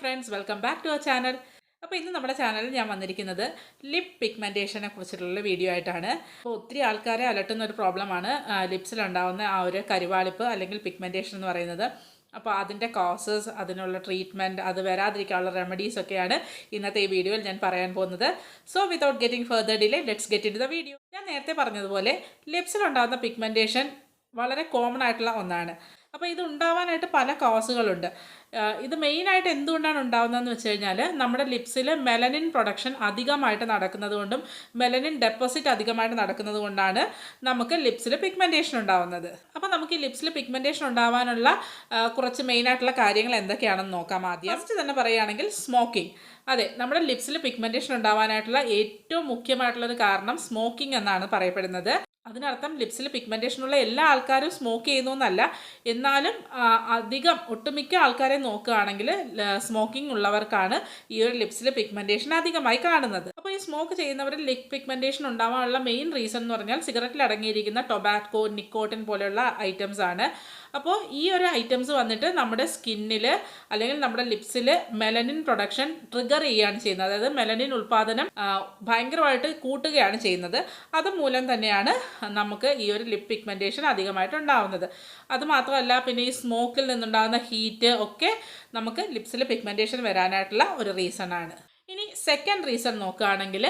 Friends, welcome back to our channel. അപ്പോൾ ഇന്ന് നമ്മുടെ ചാനലിൽ ഞാൻ വന്നിരിക്കുന്നത് ലിപ് പിഗ്മെൻറ്റേഷനെ കുറിച്ചിട്ടുള്ള വീഡിയോ ആയിട്ടാണ്. അപ്പോൾ ഒത്തിരി ആൾക്കാരെ അലട്ടുന്ന ഒരു പ്രോബ്ലമാണ് ലിപ്സിലുണ്ടാകുന്ന ആ ഒരു കരുവാളിപ്പ് അല്ലെങ്കിൽ പിഗ്മെൻറ്റേഷൻ എന്ന് പറയുന്നത്. അപ്പോൾ അതിൻ്റെ കോസസ്, അതിനുള്ള ട്രീറ്റ്മെൻറ്റ്, അത് വരാതിരിക്കാനുള്ള റെമഡീസ് ഒക്കെയാണ് ഇന്നത്തെ ഈ വീഡിയോയിൽ ഞാൻ പറയാൻ പോകുന്നത്. So without getting further delay, let's get into the video. ഞാൻ നേരത്തെ പറഞ്ഞതുപോലെ ലിപ്സിലുണ്ടാകുന്ന പിഗ്മെൻറ്റേഷൻ വളരെ കോമൺ ആയിട്ടുള്ള ഒന്നാണ്. അപ്പോൾ ഇത് ഉണ്ടാവാനായിട്ട് പല കോസുകളുണ്ട്. ഇത് മെയിനായിട്ട് എന്തുകൊണ്ടാണ് ഉണ്ടാകുന്നതെന്ന് വെച്ച് കഴിഞ്ഞാൽ നമ്മുടെ ലിപ്സിൽ മെലനിൻ പ്രൊഡക്ഷൻ അധികമായിട്ട് നടക്കുന്നത് കൊണ്ടും മെലനിൻ ഡെപ്പോസിറ്റ് അധികമായിട്ട് നടക്കുന്നത് കൊണ്ടാണ് നമുക്ക് ലിപ്സിൽ പിഗ്മെൻറ്റേഷൻ ഉണ്ടാകുന്നത്. അപ്പോൾ നമുക്ക് ഈ ലിപ്സിൽ പിഗ്മെൻറ്റേഷൻ ഉണ്ടാകാനുള്ള കുറച്ച് മെയിനായിട്ടുള്ള കാര്യങ്ങൾ എന്തൊക്കെയാണെന്ന് നോക്കാം. ആദ്യം ഫസ്റ്റ് തന്നെ പറയുകയാണെങ്കിൽ സ്മോക്കിംഗ്. അതെ, നമ്മുടെ ലിപ്സിൽ പിഗ്മെൻറ്റേഷൻ ഉണ്ടാകാനായിട്ടുള്ള ഏറ്റവും മുഖ്യമായിട്ടുള്ളൊരു കാരണം സ്മോക്കിംഗ് എന്നാണ് പറയപ്പെടുന്നത്. അതിനർത്ഥം ലിപ്സിൽ പിഗ്മെൻറ്റേഷനുള്ള എല്ലാ ആൾക്കാരും സ്മോക്ക് ചെയ്യുന്നു എന്നല്ല, എന്നാലും ഒട്ടുമിക്ക ആൾക്കാരെ നോക്കുകയാണെങ്കിൽ സ്മോക്കിംഗ് ഉള്ളവർക്കാണ് ഈ ഒരു ലിപ്സിൽ പിഗ്മെൻറ്റേഷൻ അധികമായി കാണുന്നത്. അപ്പോൾ ഈ സ്മോക്ക് ചെയ്യുന്നവരിൽ ലിപ് പിഗ്മെൻറ്റേഷൻ ഉണ്ടാവാനുള്ള മെയിൻ റീസൺ എന്ന് പറഞ്ഞാൽ സിഗരറ്റിൽ അടങ്ങിയിരിക്കുന്ന ടൊബാക്കോ, നിക്കോട്ടിൻ പോലെയുള്ള ഐറ്റംസ് ആണ്. അപ്പോൾ ഈ ഒരു ഐറ്റംസ് വന്നിട്ട് നമ്മുടെ സ്കിന്നിൽ അല്ലെങ്കിൽ നമ്മുടെ ലിപ്സിൽ മെലനിൻ പ്രൊഡക്ഷൻ ട്രിഗർ ചെയ്യുകയാണ് ചെയ്യുന്നത്. അതായത് മെലനിൻ ഉൽപ്പാദനം ഭയങ്കരമായിട്ട് കൂട്ടുകയാണ് ചെയ്യുന്നത്. അതുമൂലം തന്നെയാണ് നമുക്ക് ഈ ഒരു ലിപ് പിഗ്മെൻറ്റേഷൻ അധികമായിട്ട് ഉണ്ടാവുന്നത്. അതുമാത്രമല്ല, പിന്നെ ഈ സ്മോക്കിൽ നിന്നുണ്ടാകുന്ന ഹീറ്റ് ഒക്കെ നമുക്ക് ലിപ്സിൽ പിഗ്മെൻറ്റേഷൻ വരാനായിട്ടുള്ള ഒരു റീസൺ ആണ്. ഇനി സെക്കൻഡ് റീസൺ നോക്കുകയാണെങ്കിൽ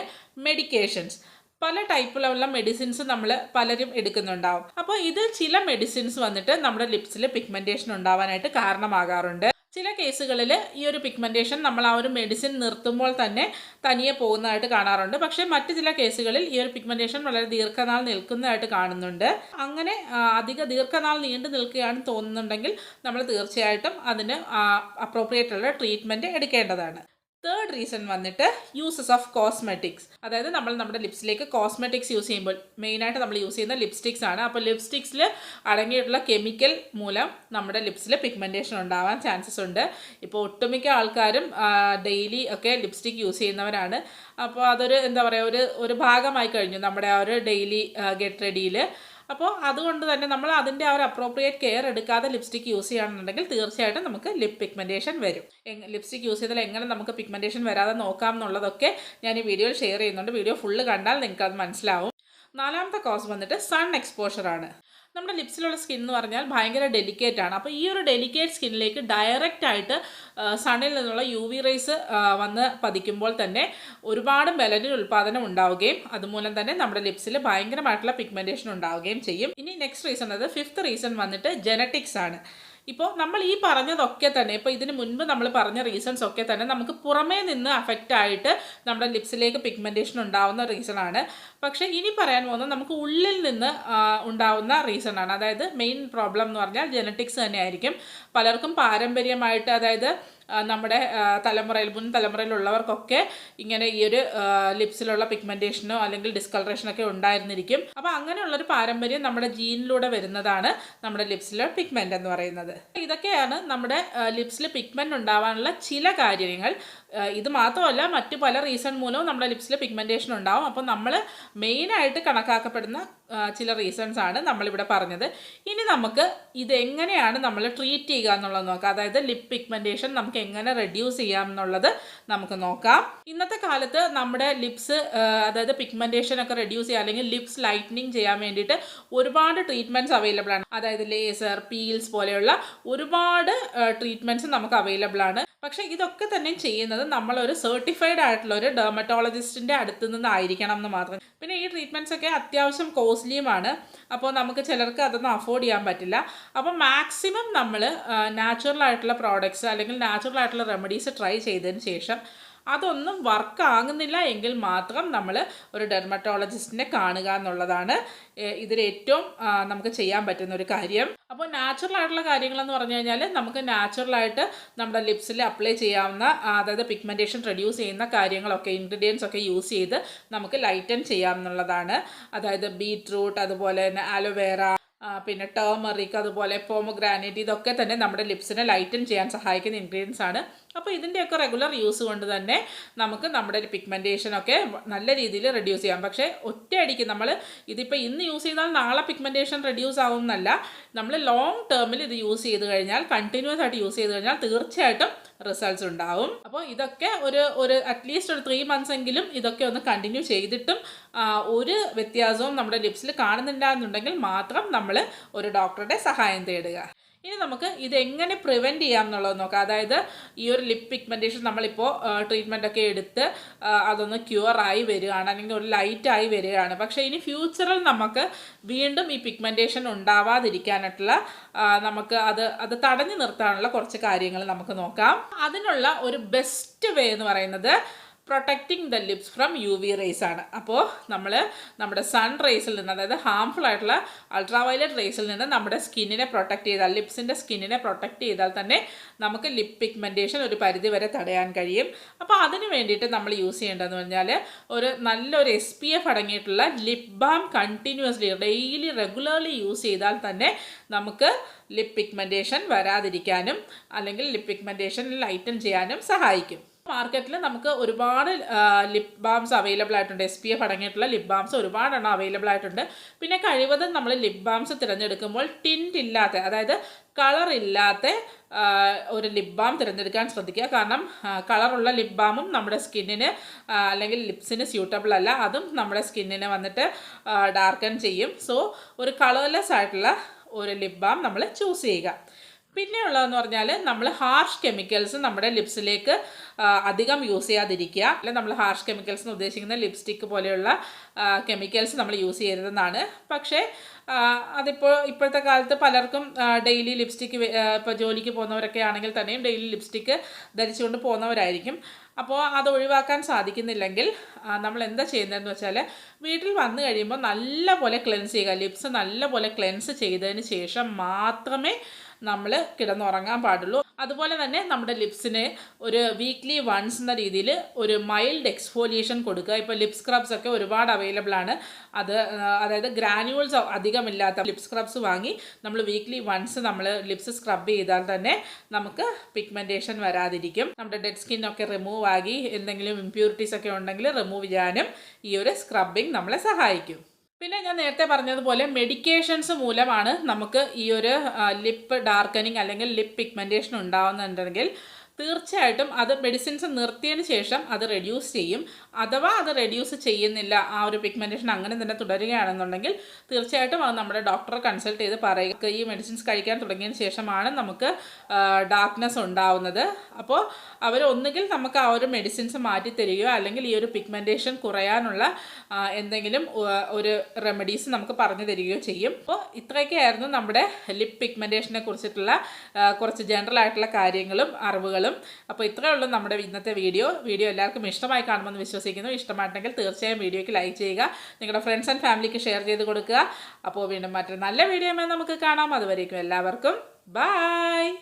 മെഡിക്കേഷൻസ്. പല ടൈപ്പിലുള്ള മെഡിസിൻസ് നമ്മൾ പലരും എടുക്കുന്നുണ്ടാവും. അപ്പോൾ ഇതിൽ ചില മെഡിസിൻസ് വന്നിട്ട് നമ്മുടെ ലിപ്സിൽ പിഗ്മെൻറ്റേഷൻ ഉണ്ടാവാനായിട്ട് കാരണമാകാറുണ്ട്. ചില കേസുകളിൽ ഈ ഒരു പിഗ്മെൻറ്റേഷൻ നമ്മൾ ആ ഒരു മെഡിസിൻ നിർത്തുമ്പോൾ തന്നെ തനിയെ പോകുന്നതായിട്ട് കാണാറുണ്ട്. പക്ഷേ മറ്റു ചില കേസുകളിൽ ഈ ഒരു പിഗ്മെൻറ്റേഷൻ വളരെ ദീർഘനാൾ നിൽക്കുന്നതായിട്ട് കാണുന്നുണ്ട്. അങ്ങനെ അധിക ദീർഘനാൾ നീണ്ടു നിൽക്കുകയാണെന്ന് തോന്നുന്നുണ്ടെങ്കിൽ നമ്മൾ തീർച്ചയായിട്ടും അതിന് അപ്രോപ്രിയേറ്റ് ഉള്ള ട്രീറ്റ്മെൻറ്റ് എടുക്കേണ്ടതാണ്. തേർഡ് റീസൺ വന്നിട്ട് യൂസസ് ഓഫ് കോസ്മെറ്റിക്സ്. അതായത് നമ്മുടെ ലിപ്സിലേക്ക് കോസ്മെറ്റിക്സ് യൂസ് ചെയ്യുമ്പോൾ മെയിനായിട്ട് നമ്മൾ യൂസ് ചെയ്യുന്ന ലിപ്സ്റ്റിക്സ് ആണ്. അപ്പോൾ ലിപ്സ്റ്റിക്സിൽ അടങ്ങിയിട്ടുള്ള കെമിക്കൽ മൂലം നമ്മുടെ ലിപ്സിൽ പിഗ്മെൻറ്റേഷൻ ഉണ്ടാവാൻ ചാൻസസ് ഉണ്ട്. ഇപ്പോൾ ഒട്ടുമിക്ക ആൾക്കാരും ഡെയിലി ഒക്കെ ലിപ്സ്റ്റിക് യൂസ് ചെയ്യുന്നവരാണ്. അപ്പോൾ അതൊരു ഒരു ഭാഗമായി കഴിഞ്ഞു നമ്മുടെ ആ ഒരു ഡെയിലി ഗെറ്റ് റെഡിയിൽ. അപ്പോൾ അതുകൊണ്ട് തന്നെ നമ്മൾ അതിൻ്റെ ആ ഒരു അപ്രോപ്രിയേറ്റ് കെയർ എടുക്കാതെ ലിപ്സ്റ്റിക് യൂസ് ചെയ്യുകയാണെന്നുണ്ടെങ്കിൽ തീർച്ചയായിട്ടും നമുക്ക് ലിപ് പിഗ്മെൻറ്റേഷൻ വരും. ലിപ്സ്റ്റിക് യൂസ് ചെയ്താൽ എങ്ങനെ നമുക്ക് പിഗ്മെൻറ്റേഷൻ വരാതെ നോക്കാം എന്നുള്ളതൊക്കെ ഞാൻ ഈ വീഡിയോയിൽ ഷെയർ ചെയ്യുന്നുണ്ട്. വീഡിയോ ഫുള്ള് കണ്ടാൽ നിങ്ങൾക്ക് അത് മനസ്സിലാവും. നാലാമത്തെ കോസ് വന്നിട്ട് സൺ എക്സ്പോഷറാണ്. നമ്മുടെ ലിപ്സിലുള്ള സ്കിൻ എന്ന് പറഞ്ഞാൽ ഭയങ്കര ഡെലിക്കേറ്റ് ആണ്. അപ്പോൾ ഈ ഒരു ഡെലിക്കേറ്റ് സ്കിന്നിലേക്ക് ഡയറക്റ്റ് ആയിട്ട് സണ്ണിൽ നിന്നുള്ള UV റേസ് വന്ന് പതിക്കുമ്പോൾ തന്നെ ഒരുപാട് മെലനിൻ ഉൽപ്പാദനം ഉണ്ടാവുകയും അതുമൂലം തന്നെ നമ്മുടെ ലിപ്സിൽ ഭയങ്കരമായിട്ടുള്ള പിഗ്മെൻറ്റേഷൻ ഉണ്ടാവുകയും ചെയ്യും. ഇനി നെക്സ്റ്റ് റീസൺ, അത് ഫിഫ്ത്ത് റീസൺ വന്നിട്ട് ജെനറ്റിക്സ് ആണ്. ഇപ്പോൾ നമ്മൾ ഈ പറഞ്ഞതൊക്കെ തന്നെ, ഇപ്പോൾ ഇതിന് മുൻപ് നമ്മൾ പറഞ്ഞ റീസൺസ് ഒക്കെ തന്നെ നമുക്ക് പുറമേ നിന്ന് അഫക്റ്റ് ആയിട്ട് നമ്മുടെ ലിപ്സിലേക്ക് പിഗ്മെൻറ്റേഷൻ ഉണ്ടാവുന്ന റീസണാണ്. പക്ഷേ ഇനി പറയാൻ പോകുന്നത് നമുക്ക് ഉള്ളിൽ നിന്ന് ഉണ്ടാവുന്ന റീസണാണ്. അതായത് മെയിൻ പ്രോബ്ലം എന്ന് പറഞ്ഞാൽ ജെനറ്റിക്സ് തന്നെയായിരിക്കും. പലർക്കും പാരമ്പര്യമായിട്ട്, അതായത് നമ്മുടെ മുൻ തലമുറയിലുള്ളവർക്കൊക്കെ ഇങ്ങനെ ഈ ഒരു ലിപ്സിലുള്ള പിഗ്മെൻറ്റേഷനോ അല്ലെങ്കിൽ ഡിസ്കളറേഷനോ ഒക്കെ ഉണ്ടായിരുന്നിരിക്കും. അപ്പോൾ അങ്ങനെയുള്ളൊരു പാരമ്പര്യം നമ്മുടെ ജീനിലൂടെ വരുന്നതാണ് നമ്മുടെ ലിപ്സിലെ പിഗ്മെൻ്റ് എന്ന് പറയുന്നത്. ഇതൊക്കെയാണ് നമ്മുടെ ലിപ്സിൽ പിഗ്മെൻ്റ് ഉണ്ടാവാനുള്ള ചില കാര്യങ്ങൾ. ഇത് മാത്രമല്ല, മറ്റു പല റീസൺ മൂലവും നമ്മുടെ ലിപ്സിൽ പിഗ്മെൻറ്റേഷൻ ഉണ്ടാവും. അപ്പോൾ നമ്മൾ മെയിനായിട്ട് കണക്കാക്കപ്പെടുന്ന ചില റീസൺസ് ആണ് നമ്മളിവിടെ പറഞ്ഞത്. ഇനി നമുക്ക് ഇതെങ്ങനെയാണ് നമ്മൾ ട്രീറ്റ് ചെയ്യുക എന്നുള്ളത് നോക്കാം. അതായത് ലിപ് പിഗ്മെൻറ്റേഷൻ നമുക്ക് എങ്ങനെ റെഡ്യൂസ് ചെയ്യാം എന്നുള്ളത് നമുക്ക് നോക്കാം. ഇന്നത്തെ കാലത്ത് നമ്മുടെ ലിപ്സ്, അതായത് പിഗ്മെൻറ്റേഷൻ ഒക്കെ റെഡ്യൂസ് ചെയ്യുക അല്ലെങ്കിൽ ലിപ്സ് ലൈറ്റനിങ് ചെയ്യാൻ വേണ്ടിയിട്ട് ഒരുപാട് ട്രീറ്റ്മെൻറ്റ്സ് അവൈലബിൾ ആണ്. അതായത് ലേസർ, പീൽസ് പോലെയുള്ള ഒരുപാട് ട്രീറ്റ്മെൻറ്റ്സ് നമുക്ക് അവൈലബിൾ ആണ്. പക്ഷേ ഇതൊക്കെ തന്നെ ചെയ്യുന്നത് നമ്മളൊരു സർട്ടിഫൈഡ് ആയിട്ടുള്ള ഒരു ഡെർമറ്റോളജിസ്റ്റിൻ്റെ അടുത്ത് നിന്നായിരിക്കണം എന്ന് മാത്രം. പിന്നെ ഈ ട്രീറ്റ്മെൻറ്റ്സ് ഒക്കെ അത്യാവശ്യം കോസ്റ്റ്ലിയുമാണ്. അപ്പോൾ നമുക്ക് ചിലർക്ക് അതൊന്നും അഫോർഡ് ചെയ്യാൻ പറ്റില്ല. അപ്പോൾ മാക്സിമം നമ്മൾ നാച്ചുറൽ ആയിട്ടുള്ള പ്രോഡക്ട്സ് അല്ലെങ്കിൽ നാച്ചുറൽ ആയിട്ടുള്ള റെമഡീസ് ട്രൈ ചെയ്തതിന് ശേഷം അതൊന്നും വർക്ക് ആകുന്നില്ല എങ്കിൽ മാത്രം നമ്മൾ ഒരു ഡെർമറ്റോളജിസ്റ്റിനെ കാണുക എന്നുള്ളതാണ് ഇതിലേറ്റവും നമുക്ക് ചെയ്യാൻ പറ്റുന്ന ഒരു കാര്യം. അപ്പോൾ നാച്ചുറൽ ആയിട്ടുള്ള കാര്യങ്ങളെന്ന് പറഞ്ഞു കഴിഞ്ഞാൽ നമുക്ക് നാച്ചുറലായിട്ട് നമ്മുടെ ലിപ്സിൽ അപ്ലൈ ചെയ്യാവുന്ന, അതായത് പിഗ്മെൻറ്റേഷൻ റെഡ്യൂസ് ചെയ്യുന്ന കാര്യങ്ങളൊക്കെ, ഇൻഗ്രീഡിയൻസ് ഒക്കെ യൂസ് ചെയ്ത് നമുക്ക് ലൈറ്റൻ ചെയ്യാമെന്നുള്ളതാണ്. അതായത് ബീറ്റ്റൂട്ട്, അതുപോലെ തന്നെ അലോവേറ, പിന്നെ ടേമറിക്, അതുപോലെ പോമോഗ്രാനൈറ്റ്, ഇതൊക്കെ തന്നെ നമ്മുടെ ലിപ്സിനെ ലൈറ്റൻ ചെയ്യാൻ സഹായിക്കുന്ന ഇൻഗ്രീഡിയൻസ് ആണ്. അപ്പോൾ ഇതിൻ്റെയൊക്കെ റെഗുലർ യൂസ് കൊണ്ട് തന്നെ നമുക്ക് നമ്മുടെ ഒരു പിഗ്മെൻറ്റേഷനൊക്കെ നല്ല രീതിയിൽ റെഡ്യൂസ് ചെയ്യാം. പക്ഷേ ഒറ്റയടിക്ക് നമ്മൾ ഇതിപ്പോൾ ഇന്ന് യൂസ് ചെയ്താൽ നാളെ പിഗ്മെൻറ്റേഷൻ റെഡ്യൂസ് ആവും എന്നല്ല, നമ്മൾ ലോങ് ടേമിൽ ഇത് യൂസ് ചെയ്ത് കഴിഞ്ഞാൽ, കണ്ടിന്യൂസ് ആയിട്ട് യൂസ് ചെയ്ത് കഴിഞ്ഞാൽ തീർച്ചയായിട്ടും റിസൾട്ട്സ് ഉണ്ടാവും. അപ്പോൾ ഇതൊക്കെ ഒരു അറ്റ്ലീസ്റ്റ് ഒരു 3 months എങ്കിലും ഇതൊക്കെ ഒന്ന് കണ്ടിന്യൂ ചെയ്തിട്ടും ഒരു വ്യത്യാസവും നമ്മുടെ ലിപ്സിൽ കാണുന്നില്ല എന്നുണ്ടെങ്കിൽ മാത്രം നമ്മൾ ഒരു ഡോക്ടറുടെ സഹായം തേടുക. ഇനി നമുക്ക് ഇതെങ്ങനെ പ്രിവെൻറ്റ് ചെയ്യാം എന്നുള്ളത് നോക്കാം. അതായത് ഈ ഒരു ലിപ് പിഗ്മെൻറ്റേഷൻ നമ്മളിപ്പോൾ ട്രീറ്റ്മെൻറ്റൊക്കെ എടുത്ത് അതൊന്ന് ക്യൂറായി വരികയാണ്, അല്ലെങ്കിൽ ഒരു ലൈറ്റായി വരികയാണ്. പക്ഷേ ഇനി ഫ്യൂച്ചറിൽ നമുക്ക് വീണ്ടും ഈ പിഗ്മെൻറ്റേഷൻ ഉണ്ടാവാതിരിക്കാനായിട്ടുള്ള നമുക്ക് അത് തടഞ്ഞു നിർത്താനുള്ള കുറച്ച് കാര്യങ്ങൾ നമുക്ക് നോക്കാം. അതിനുള്ള ഒരു ബെസ്റ്റ് വേ എന്ന് പറയുന്നത് protecting the lips from UV rays ആണ്. അപ്പോൾ നമ്മൾ നമ്മുടെ സൺ റേസിൽ നിന്ന്, അതായത് ഹാംഫുൾ ആയിട്ടുള്ള അൾട്രാവയലറ്റ് റേസിൽ നിന്ന് നമ്മുടെ സ്കിന്നിനെ പ്രൊട്ടക്റ്റ് ചെയ്താൽ, ലിപ്സിൻ്റെ സ്കിന്നിനെ പ്രൊട്ടക്റ്റ് ചെയ്താൽ തന്നെ നമുക്ക് ലിപ് പിഗ്മെൻറ്റേഷൻ ഒരു പരിധി വരെ തടയാൻ കഴിയും. അപ്പോൾ അതിന് വേണ്ടിയിട്ട് നമ്മൾ യൂസ് ചെയ്യേണ്ടതെന്ന് പറഞ്ഞാൽ നല്ലൊരു SPF അടങ്ങിയിട്ടുള്ള lip balm continuously daily regularly use ചെയ്താൽ തന്നെ നമുക്ക് ലിപ് പിഗ്മെൻറ്റേഷൻ വരാതിരിക്കാനും അല്ലെങ്കിൽ ലിപ് പിഗ്മെൻറ്റേഷൻ ലൈറ്റൻ ചെയ്യാനും സഹായിക്കും. മാർക്കറ്റിൽ നമുക്ക് ഒരുപാട് ലിപ് ബാംസ് അവൈലബിൾ ആയിട്ടുണ്ട്. SPF അടങ്ങിയിട്ടുള്ള ലിപ് ബാംസ് ഒരുപാടെണ്ണം അവൈലബിൾ ആയിട്ടുണ്ട്. പിന്നെ കഴിവതും നമ്മൾ ലിപ് ബാംസ് തിരഞ്ഞെടുക്കുമ്പോൾ ടിൻറ്റ് ഇല്ലാത്ത, അതായത് കളർ ഇല്ലാത്ത ഒരു ലിപ് ബാം തിരഞ്ഞെടുക്കാൻ ശ്രദ്ധിക്കുക. കാരണം കളറുള്ള ലിപ് ബാമും നമ്മുടെ സ്കിന്നിന് അല്ലെങ്കിൽ ലിപ്സിന് സ്യൂട്ടബിൾ അല്ല, അതും നമ്മുടെ സ്കിന്നിനെ വന്നിട്ട് ഡാർക്കൻ ചെയ്യും. സോ ഒരു കളർലെസ് ആയിട്ടുള്ള ഒരു ലിപ് ബാം നമ്മൾ ചൂസ് ചെയ്യുക. പിന്നെ ഉള്ളതെന്ന് പറഞ്ഞാൽ നമ്മൾ ഹാർഷ് കെമിക്കൽസ് നമ്മുടെ ലിപ്സിലേക്ക് അധികം യൂസ് ചെയ്യാതിരിക്കുക. അല്ലെങ്കിൽ നമ്മൾ ഹാർഷ് കെമിക്കൽസ് എന്ന് ഉദ്ദേശിക്കുന്ന ലിപ്സ്റ്റിക്ക് പോലെയുള്ള കെമിക്കൽസ് നമ്മൾ യൂസ് ചെയ്യരുതെന്നാണ്. പക്ഷേ ഇപ്പോഴത്തെ കാലത്ത് പലർക്കും ഡെയിലി ലിപ്സ്റ്റിക്ക്, ഇപ്പോൾ ജോലിക്ക് പോകുന്നവരൊക്കെ ആണെങ്കിൽ തന്നെയും ഡെയിലി ലിപ്സ്റ്റിക്ക് ധരിച്ചുകൊണ്ട് പോകുന്നവരായിരിക്കും. അപ്പോൾ അത് ഒഴിവാക്കാൻ സാധിക്കുന്നില്ലെങ്കിൽ നമ്മൾ എന്താ ചെയ്യുന്നതെന്ന് വെച്ചാൽ വീട്ടിൽ വന്നു കഴിയുമ്പോൾ നല്ലപോലെ ക്ലെൻസ് ചെയ്യുക. ലിപ്സ് നല്ലപോലെ ക്ലെൻസ് ചെയ്തതിന് ശേഷം മാത്രമേ നമ്മൾ കിടന്നുറങ്ങാൻ പാടുള്ളൂ. അതുപോലെ തന്നെ നമ്മുടെ ലിപ്സിന് ഒരു വീക്ക്ലി വൺസ് എന്ന രീതിയിൽ ഒരു മൈൽഡ് എക്സ്ഫോലിയേഷൻ കൊടുക്കുക. ഇപ്പോൾ ലിപ് സ്ക്രബ്സ് ഒക്കെ ഒരുപാട് അവൈലബിൾ ആണ്. അതായത് ഗ്രാനുവൽസ് അധികമില്ലാത്ത ലിപ് സ്ക്രബ്സ് വാങ്ങി നമ്മൾ വീക്ക്ലി വൺസ് നമ്മൾ ലിപ്സ് സ്ക്രബ് ചെയ്താൽ തന്നെ നമുക്ക് പിഗ്മെൻറ്റേഷൻ വരാതിരിക്കും. നമ്മുടെ ഡെഡ് സ്കിന്നൊക്കെ റിമൂവ് ആക്കി എന്തെങ്കിലും ഇംപ്യൂരിറ്റീസ് ഒക്കെ ഉണ്ടെങ്കിൽ റിമൂവ് ചെയ്യാനും ഈ ഒരു സ്ക്രബിങ് നമ്മളെ സഹായിക്കും. പിന്നെ ഞാൻ നേരത്തെ പറഞ്ഞതുപോലെ മെഡിക്കേഷൻസ് മൂലമാണ് നമുക്ക് ഈ ഒരു ലിപ്പ് ഡാർക്കനിങ് അല്ലെങ്കിൽ ലിപ്പ് പിഗ്മെൻറ്റേഷൻ ഉണ്ടാകുന്നുണ്ടെങ്കിൽ തീർച്ചയായിട്ടും അത് മെഡിസിൻസ് നിർത്തിയതിന് ശേഷം അത് റെഡ്യൂസ് ചെയ്യും. അഥവാ അത് റെഡ്യൂസ് ചെയ്യുന്നില്ല, ആ ഒരു പിഗ്മെൻറ്റേഷൻ അങ്ങനെ തന്നെ തുടരുകയാണെന്നുണ്ടെങ്കിൽ തീർച്ചയായിട്ടും അത് നമ്മുടെ ഡോക്ടറെ കൺസൾട്ട് ചെയ്ത് പറയുക. ഈ മെഡിസിൻസ് കഴിക്കാൻ തുടങ്ങിയതിന് ശേഷമാണ് നമുക്ക് ഡാർക്ക്നെസ് ഉണ്ടാവുന്നത്. അപ്പോൾ അവർ ഒന്നുകിൽ നമുക്ക് ആ ഒരു മെഡിസിൻസ് മാറ്റി തരികയോ അല്ലെങ്കിൽ ഈ ഒരു പിഗ്മെൻറ്റേഷൻ കുറയാനുള്ള എന്തെങ്കിലും ഒരു റെമഡീസ് നമുക്ക് പറഞ്ഞു തരികയോ ചെയ്യും. അപ്പോൾ ഇത്രയൊക്കെയായിരുന്നു നമ്മുടെ ലിപ്പ് പിഗ്മെൻറ്റേഷനെ കുറിച്ചിട്ടുള്ള കുറച്ച് ജനറൽ ആയിട്ടുള്ള കാര്യങ്ങളും അറിവുകളും. അപ്പോൾ ഇത്രയേ ഉള്ളൂ നമ്മുടെ ഇന്നത്തെ വീഡിയോ എല്ലാവർക്കും ഇഷ്ടമായി കാണുമെന്ന് വിശ്വസിക്കുന്നു. ഇഷ്ടമായിട്ടെങ്കിൽ തീർച്ചയായും വീഡിയോയ്ക്ക് ലൈക്ക് ചെയ്യുക, നിങ്ങളുടെ ഫ്രണ്ട്സ് ആൻഡ് ഫാമിലിക്ക് ഷെയർ ചെയ്ത് കൊടുക്കുക. അപ്പോൾ വീണ്ടും മറ്റൊരു നല്ല വീഡിയോയുമായി നമുക്ക് കാണാം. അതുവരേക്കും എല്ലാവർക്കും ബൈ.